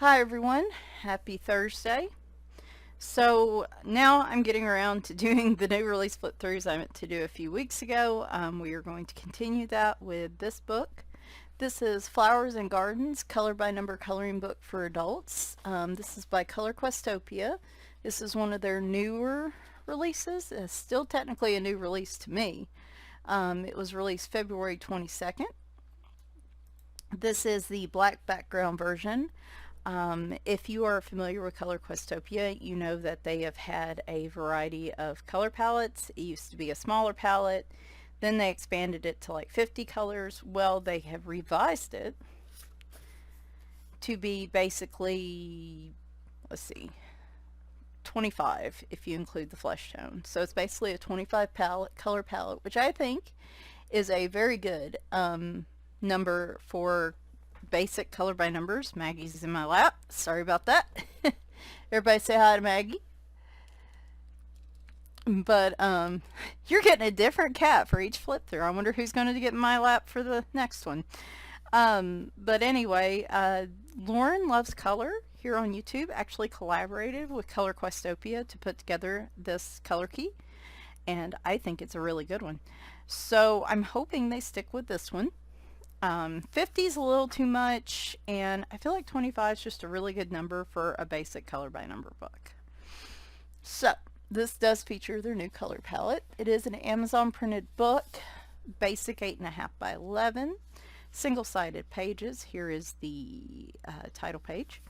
Hi everyone, happy Thursday. So now I'm getting around to doing the new release flip throughs I meant to do a few weeks ago. We are going to continue that with this book. This is Flowers and Gardens, color by number coloring book for adults. This is by Questopia. This is one of their newer releases. It's still technically a new release to me. It was released February 22nd. This is the black background version. If you are familiar with Questopia, you know that they have had a variety of color palettes. It used to be a smaller palette, then they expanded it to like 50 colors. Well, they have revised it to be basically, let's see, 25 if you include the flesh tone. So it's basically a 25 color palette, which I think is a very good number for basic color by numbers. Maggie's in my lap. Sorry about that. Everybody say hi to Maggie. But you're getting a different cat for each flip through. I wonder who's going to get in my lap for the next one. But anyway, Lauren Loves Color here on YouTube actually collaborated with Questopia to put together this color key, and I think it's a really good one. So I'm hoping they stick with this one. 50 is a little too much, and I feel like 25 is just a really good number for a basic color by number book. So this does feature their new color palette. It is an Amazon printed book, basic 8.5 by 11, single-sided pages. Here is the title page.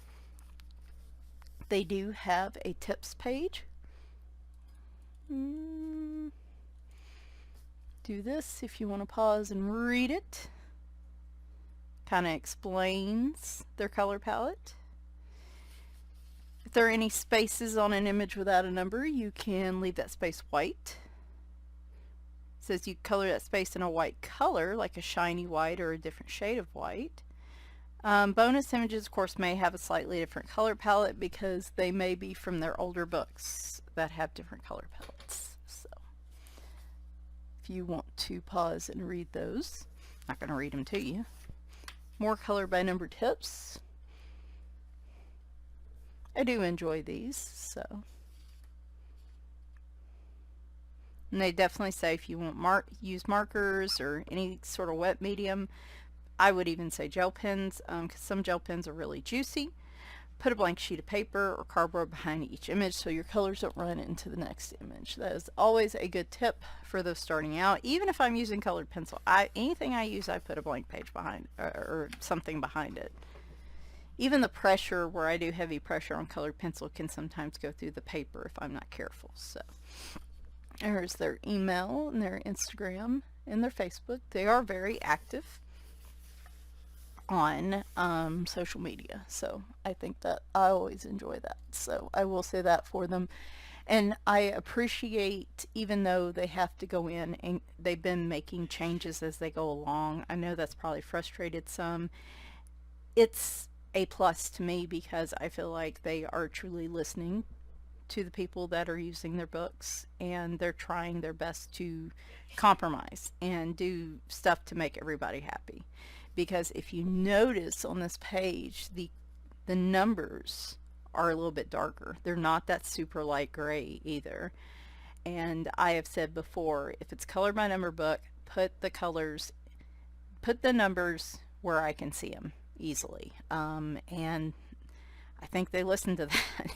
They do have a tips page. Do this if you want to pause and read it. Kind of explains their color palette. If there are any spaces on an image without a number, you can leave that space white. It says you color that space in a white color, like a shiny white or a different shade of white. Bonus images, of course, may have a slightly different color palette because they may be from their older books that have different color palettes. So if you want to pause and read those, I'm not going to read them to you. More color by number tips. I do enjoy these, so. And they definitely say if you want use markers or any sort of wet medium, I would even say gel pens, because some gel pens are really juicy. Put a blank sheet of paper or cardboard behind each image so your colors don't run into the next image. That is always a good tip for those starting out. Even if I'm using colored pencil, anything I use, I put a blank page behind or something behind it. Even the pressure, where I do heavy pressure on colored pencil, can sometimes go through the paper if I'm not careful. So there's their email and their Instagram and their Facebook. They are very active on social media, so I think that I always enjoy that, so I will say that for them. And I appreciate, even though they have to go in and they've been making changes as they go along, I know that's probably frustrated some. It's a plus to me because I feel like they are truly listening to the people that are using their books, and they're trying their best to compromise and do stuff to make everybody happy. Because if you notice on this page, the numbers are a little bit darker. They're not that super light gray either. And I have said before, if it's color by number book, put the numbers where I can see them easily. And I think they listen to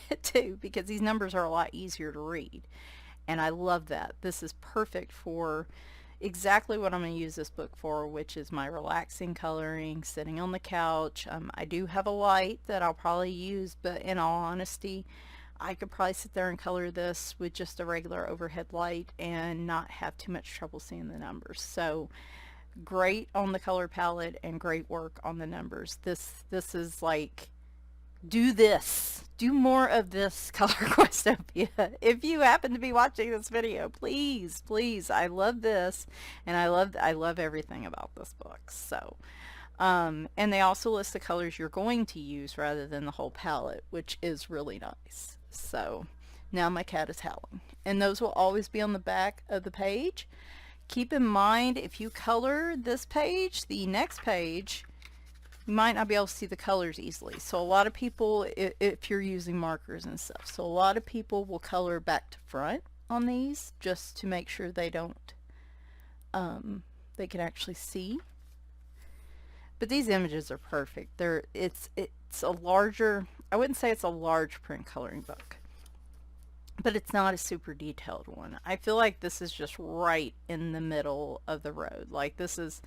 that too, because these numbers are a lot easier to read. And I love that. This is perfect for exactly what I'm going to use this book for, which is my relaxing coloring, sitting on the couch. I do have a light that I'll probably use, but in all honesty, I could probably sit there and color this with just a regular overhead light and not have too much trouble seeing the numbers. So great on the color palette and great work on the numbers. This is like, do more of this, Color Questopia. If you happen to be watching this video, please, please, I love this, and I love everything about this book. So and they also list the colors you're going to use rather than the whole palette, which is really nice. So now my cat is howling, and those will always be on the back of the page. Keep in mind, if you color this page, the next page you might not be able to see the colors easily. So a lot of people, if you're using markers and stuff, so a lot of people will color back to front on these just to make sure they don't, they can actually see. But these images are perfect. It's a larger, I wouldn't say it's a large print coloring book, but it's not a super detailed one. I feel like this is just right in the middle of the road. Like this is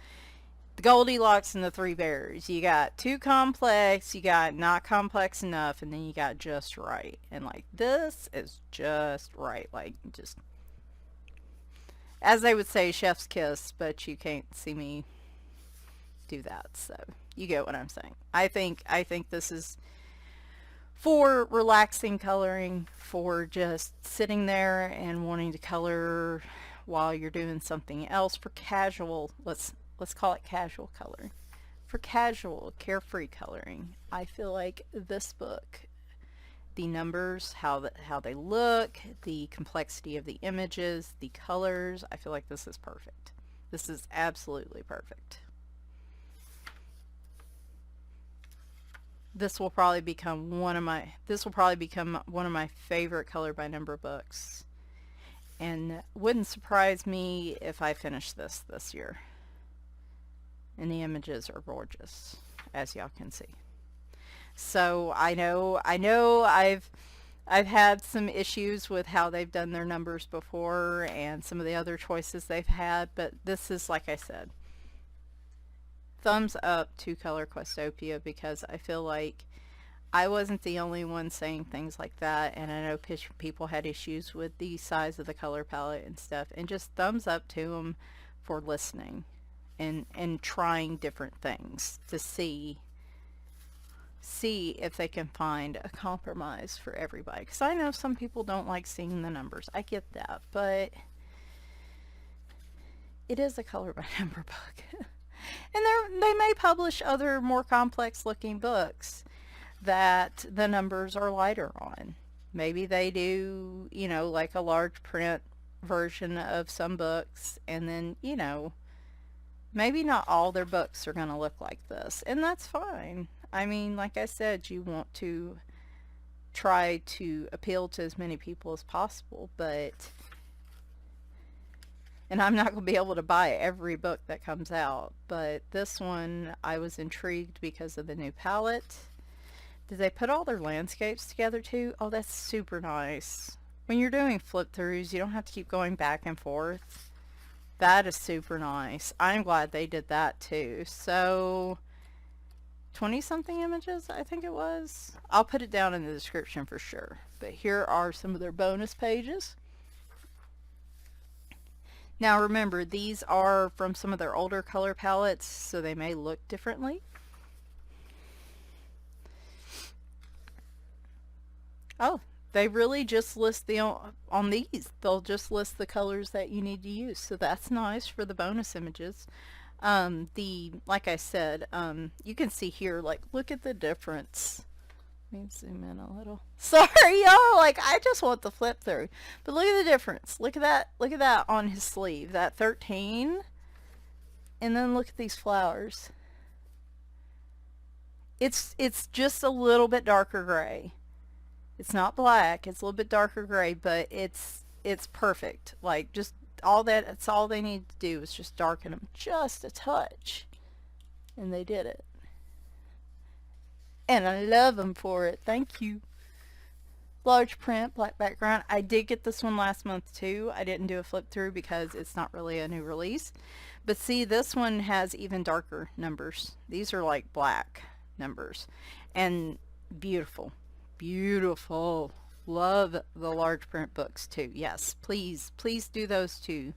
the Goldilocks and the Three Bears. You got too complex, you got not complex enough, and then you got just right. And like this is just right. Like just, as they would say, chef's kiss, but you can't see me do that. So you get what I'm saying. I think this is for relaxing coloring, for just sitting there and wanting to color while you're doing something else, for casual, let's call it casual coloring. For casual, carefree coloring, I feel like this book, the numbers, how they look, the complexity of the images, the colors, I feel like this is perfect. This is absolutely perfect. This will probably become one of my favorite color by number books. And wouldn't surprise me if I finish this year. And the images are gorgeous, as y'all can see. So I know I've had some issues with how they've done their numbers before and some of the other choices they've had, but this is, like I said, thumbs up to Color Questopia, because I feel like I wasn't the only one saying things like that, and I know people had issues with the size of the color palette and stuff, and just thumbs up to them for listening and trying different things to see if they can find a compromise for everybody, because I know some people don't like seeing the numbers. I get that, but it is a color by number book. And they may publish other more complex looking books that the numbers are lighter on. Maybe they do, like a large print version of some books, and then, maybe not all their books are going to look like this, and that's fine. I mean, like I said, you want to try to appeal to as many people as possible, and I'm not going to be able to buy every book that comes out, but this one I was intrigued because of the new palette. Did they put all their landscapes together too? Oh, that's super nice. When you're doing flip throughs, you don't have to keep going back and forth. That is super nice. I'm glad they did that too. So 20 something images, I think it was. I'll put it down in the description for sure. But here are some of their bonus pages. Now remember, these are from some of their older color palettes, so they may look differently. Oh, they really just list on these. They'll just list the colors that you need to use, so that's nice for the bonus images. Like I said, you can see here, like, look at the difference. Let me zoom in a little. Sorry, y'all. Like, I just want the flip through. But look at the difference. Look at that. Look at that on his sleeve. That 13. And then look at these flowers. It's just a little bit darker gray. It's not black. It's a little bit darker gray, but it's perfect. Like, just that's all they need to do is just darken them just a touch. And they did it. And I love them for it. Thank you. Large print, black background. I did get this one last month too. I didn't do a flip through because it's not really a new release. But see, this one has even darker numbers. These are like black numbers. And beautiful. Beautiful. Love the large print books too. Yes, please do those too.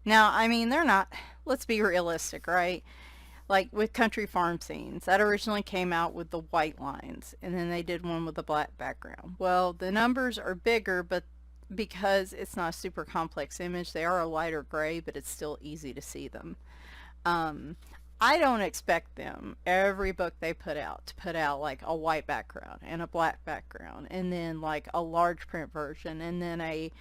Now, I mean, they're not, let's be realistic, right? Like with Country Farm Scenes, that originally came out with the white lines, and then they did one with a black background. Well, the numbers are bigger, but because it's not a super complex image, they are a lighter gray, but it's still easy to see them. I don't expect them, every book they put out, to put out like a white background and a black background, and then like a large print version, and then a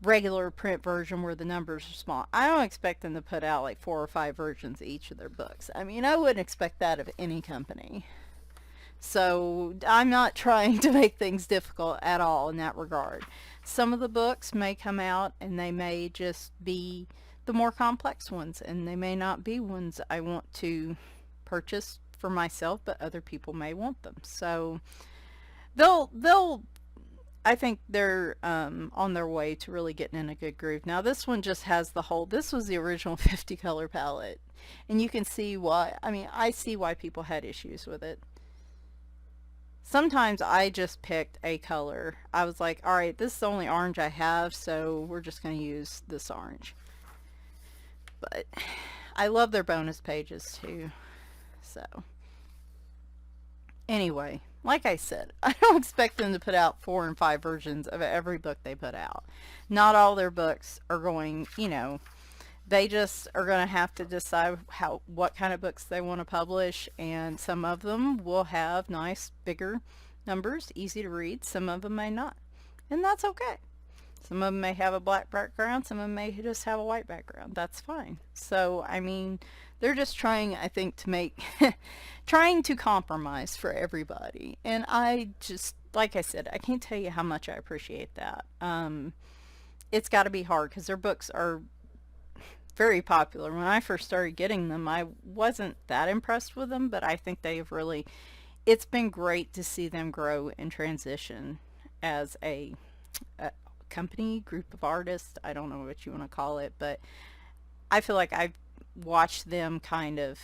regular print version where the numbers are small. I don't expect them to put out like 4 or 5 versions of each of their books. I mean, I wouldn't expect that of any company. So I'm not trying to make things difficult at all in that regard. Some of the books may come out and they may just be the more complex ones, and they may not be ones I want to purchase for myself, but other people may want them. So they'll I think they're on their way to really getting in a good groove. Now this one just has the whole, this was the original 50 color palette. And you can see why, I mean, I see why people had issues with it. Sometimes I just picked a color. I was like, all right, this is the only orange I have, so we're just going to use this orange. But I love their bonus pages too. So anyway, like I said, I don't expect them to put out 4 and 5 versions of every book they put out. Not all their books are going, you know, they just are going to have to decide what kind of books they want to publish, and some of them will have nice bigger numbers, easy to read. Some of them may not, and that's okay. Some of them may have a black background, some of them may just have a white background. That's fine. So I mean, they're just trying, I think, to make trying to compromise for everybody, and I just, like I said, I can't tell you how much I appreciate that. It's got to be hard because their books are very popular. When I first started getting them, I wasn't that impressed with them, but I think they've really, it's been great to see them grow and transition as a company, group of artists. I don't know what you want to call it, but I feel like I've watched them kind of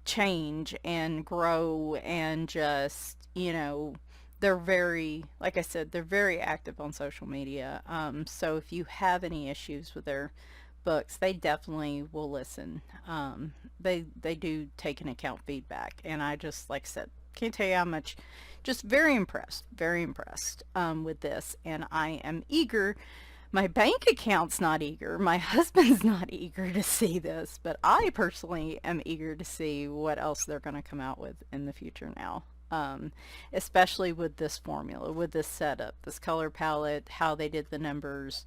change and grow, and just, you know, they're very, like I said, they're very active on social media. So if you have any issues with their books, they definitely will listen. They do take into account feedback, and I just, like I said, can't tell you how much, just very impressed with this, and I am eager. My bank account's not eager, my husband's not eager to see this, but I personally am eager to see what else they're going to come out with in the future now. Especially with this formula, with this setup, this color palette, how they did the numbers,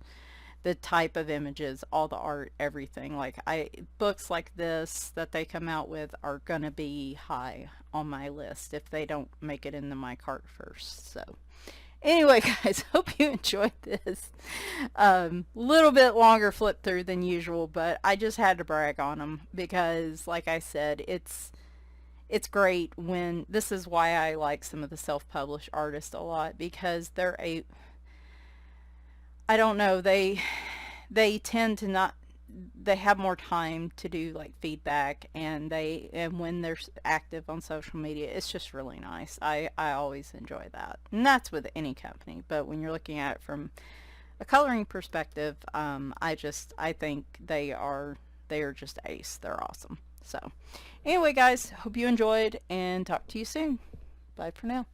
the type of images, all the art, everything. Like, books like this that they come out with are gonna be high on my list if they don't make it into my cart first. So anyway, guys, hope you enjoyed this. Little bit longer flip through than usual, but I just had to brag on them because, like I said, it's great when, this is why I like some of the self-published artists a lot, because I don't know, they tend to not, they have more time to do like feedback, and when they're active on social media, it's just really nice. I always enjoy that. And that's with any company, but when you're looking at it from a coloring perspective, I think they are just ace. They're awesome. So anyway, guys, hope you enjoyed, and talk to you soon. Bye for now.